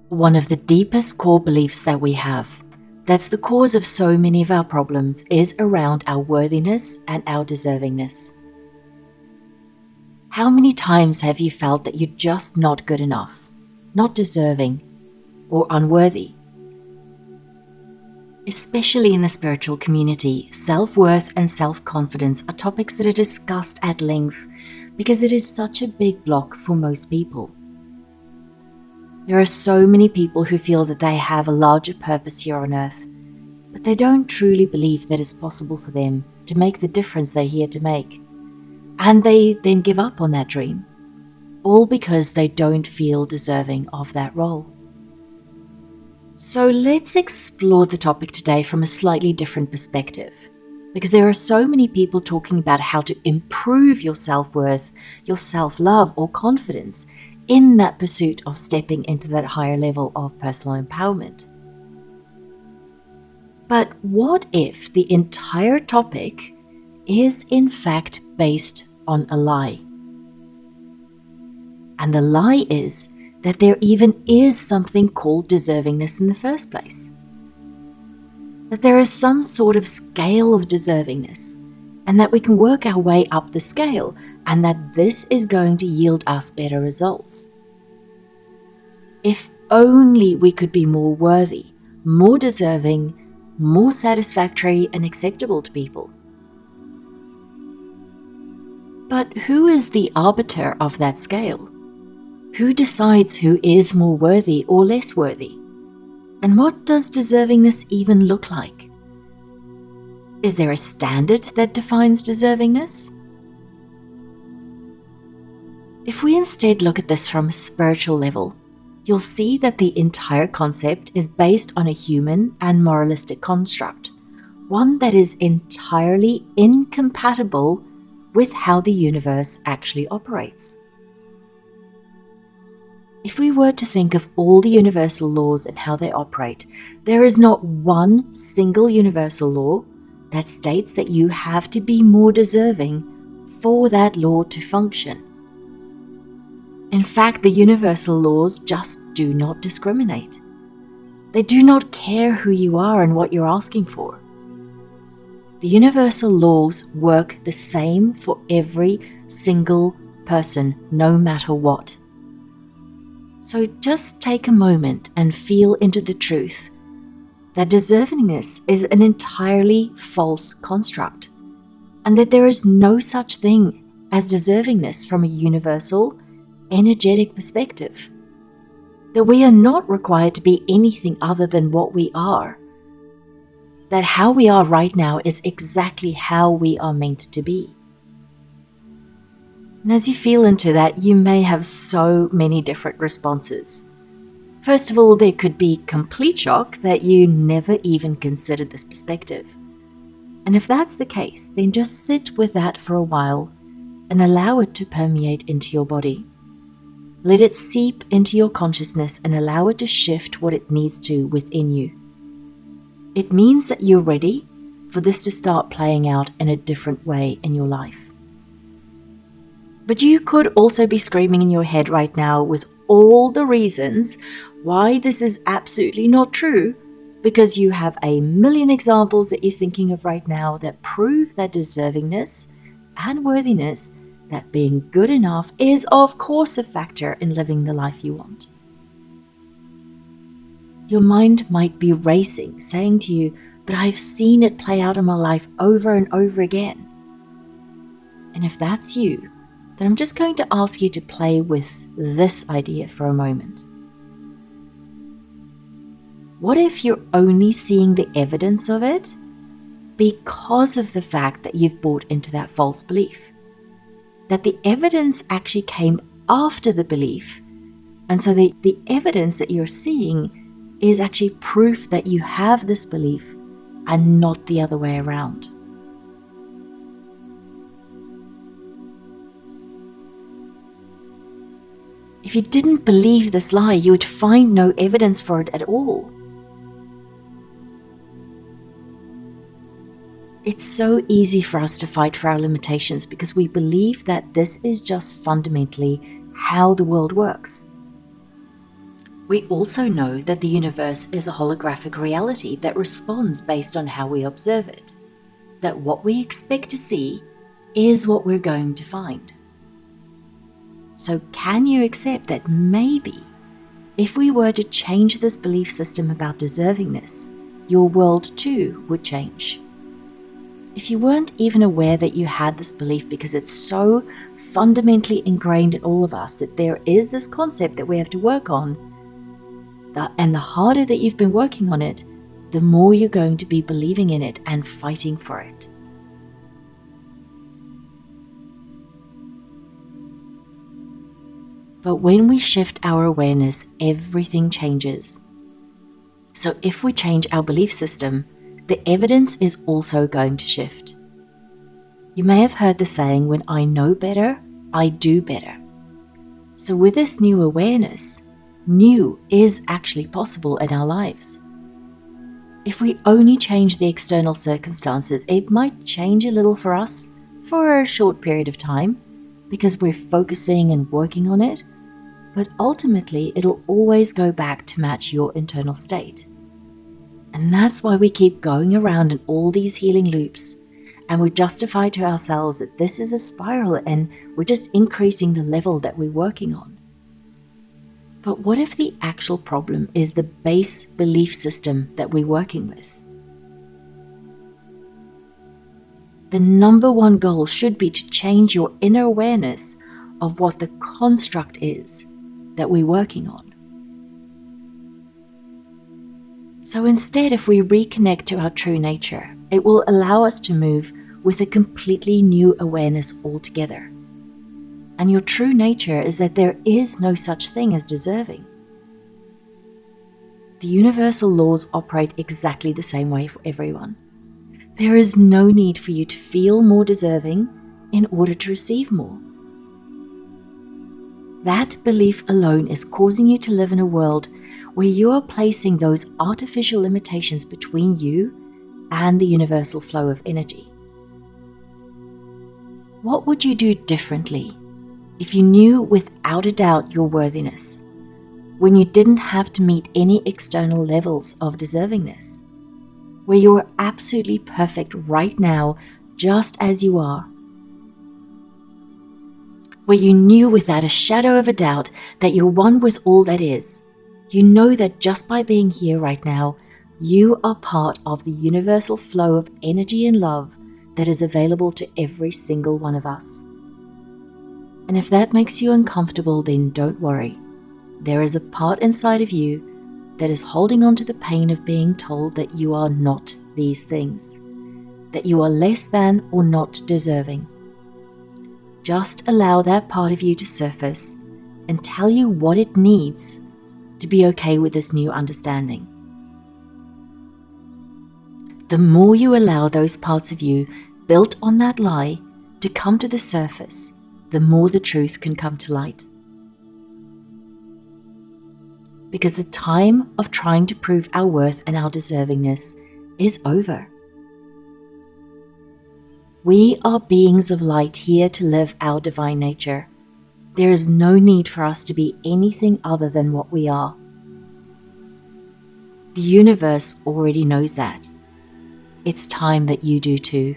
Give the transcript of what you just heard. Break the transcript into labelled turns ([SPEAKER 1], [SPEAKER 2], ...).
[SPEAKER 1] One of the deepest core beliefs that we have, that's the cause of so many of our problems, is around our worthiness and our deservingness. How many times have you felt that you're just not good enough, not deserving, or unworthy? Especially in the spiritual community, self-worth and self-confidence are topics that are discussed at length because it is such a big block for most people. There are so many people who feel that they have a larger purpose here on earth, but they don't truly believe that it's possible for them to make the difference they're here to make. And they then give up on that dream, all because they don't feel deserving of that role. So let's explore the topic today from a slightly different perspective, because there are so many people talking about how to improve your self-worth, your self-love or confidence in that pursuit of stepping into that higher level of personal empowerment. But what if the entire topic is in fact based on a lie? And the lie is that there even is something called deservingness in the first place. That there is some sort of scale of deservingness, and that we can work our way up the scale, and that this is going to yield us better results. If only we could be more worthy, more deserving, more satisfactory and acceptable to people. But who is the arbiter of that scale? Who decides who is more worthy or less worthy? And what does deservingness even look like? Is there a standard that defines deservingness? If we instead look at this from a spiritual level, you'll see that the entire concept is based on a human and moralistic construct, one that is entirely incompatible with how the universe actually operates. If we were to think of all the universal laws and how they operate, there is not one single universal law that states that you have to be more deserving for that law to function. In fact, the universal laws just do not discriminate. They do not care who you are and what you're asking for. The universal laws work the same for every single person, no matter what. So just take a moment and feel into the truth that deservingness is an entirely false construct, and that there is no such thing as deservingness from a universal, energetic perspective. That we are not required to be anything other than what we are. That how we are right now is exactly how we are meant to be. And as you feel into that, you may have so many different responses. First of all, there could be complete shock that you never even considered this perspective. And if that's the case, then just sit with that for a while and allow it to permeate into your body. Let it seep into your consciousness and allow it to shift what it needs to within you. It means that you're ready for this to start playing out in a different way in your life. But you could also be screaming in your head right now with all the reasons why this is absolutely not true, because you have a million examples that you're thinking of right now that prove that deservingness and worthiness, that being good enough is of course a factor in living the life you want. Your mind might be racing, saying to you, but I've seen it play out in my life over and over again. And if that's you, then I'm just going to ask you to play with this idea for a moment. What if you're only seeing the evidence of it because of the fact that you've bought into that false belief? That the evidence actually came after the belief, and so the evidence that you're seeing is actually proof that you have this belief and not the other way around. If you didn't believe this lie, you would find no evidence for it at all. It's so easy for us to fight for our limitations because we believe that this is just fundamentally how the world works. We also know that the universe is a holographic reality that responds based on how we observe it, that what we expect to see is what we're going to find. So can you accept that maybe if we were to change this belief system about deservingness, your world too would change? If you weren't even aware that you had this belief because it's so fundamentally ingrained in all of us that there is this concept that we have to work on, and the harder that you've been working on it, the more you're going to be believing in it and fighting for it. But when we shift our awareness, everything changes. So if we change our belief system, the evidence is also going to shift. You may have heard the saying, when I know better, I do better. So with this new awareness, new is actually possible in our lives. If we only change the external circumstances, it might change a little for us for a short period of time because we're focusing and working on it, but ultimately it'll always go back to match your internal state. And that's why we keep going around in all these healing loops, and we justify to ourselves that this is a spiral and we're just increasing the level that we're working on. But what if the actual problem is the base belief system that we're working with? The number one goal should be to change your inner awareness of what the construct is that we're working on. So instead, if we reconnect to our true nature, it will allow us to move with a completely new awareness altogether. And your true nature is that there is no such thing as deserving. The universal laws operate exactly the same way for everyone. There is no need for you to feel more deserving in order to receive more. That belief alone is causing you to live in a world where you are placing those artificial limitations between you and the universal flow of energy. What would you do differently if you knew without a doubt your worthiness, when you didn't have to meet any external levels of deservingness, where you were absolutely perfect right now just as you are, where you knew without a shadow of a doubt that you're one with all that is? You know that just by being here right now, you are part of the universal flow of energy and love that is available to every single one of us. And if that makes you uncomfortable, then don't worry. There is a part inside of you that is holding on to the pain of being told that you are not these things, that you are less than or not deserving. Just allow that part of you to surface and tell you what it needs to be okay with this new understanding. The more you allow those parts of you built on that lie to come to the surface, the more the truth can come to light. Because the time of trying to prove our worth and our deservingness is over. We are beings of light here to live our divine nature. There is no need for us to be anything other than what we are. The universe already knows that. It's time that you do too.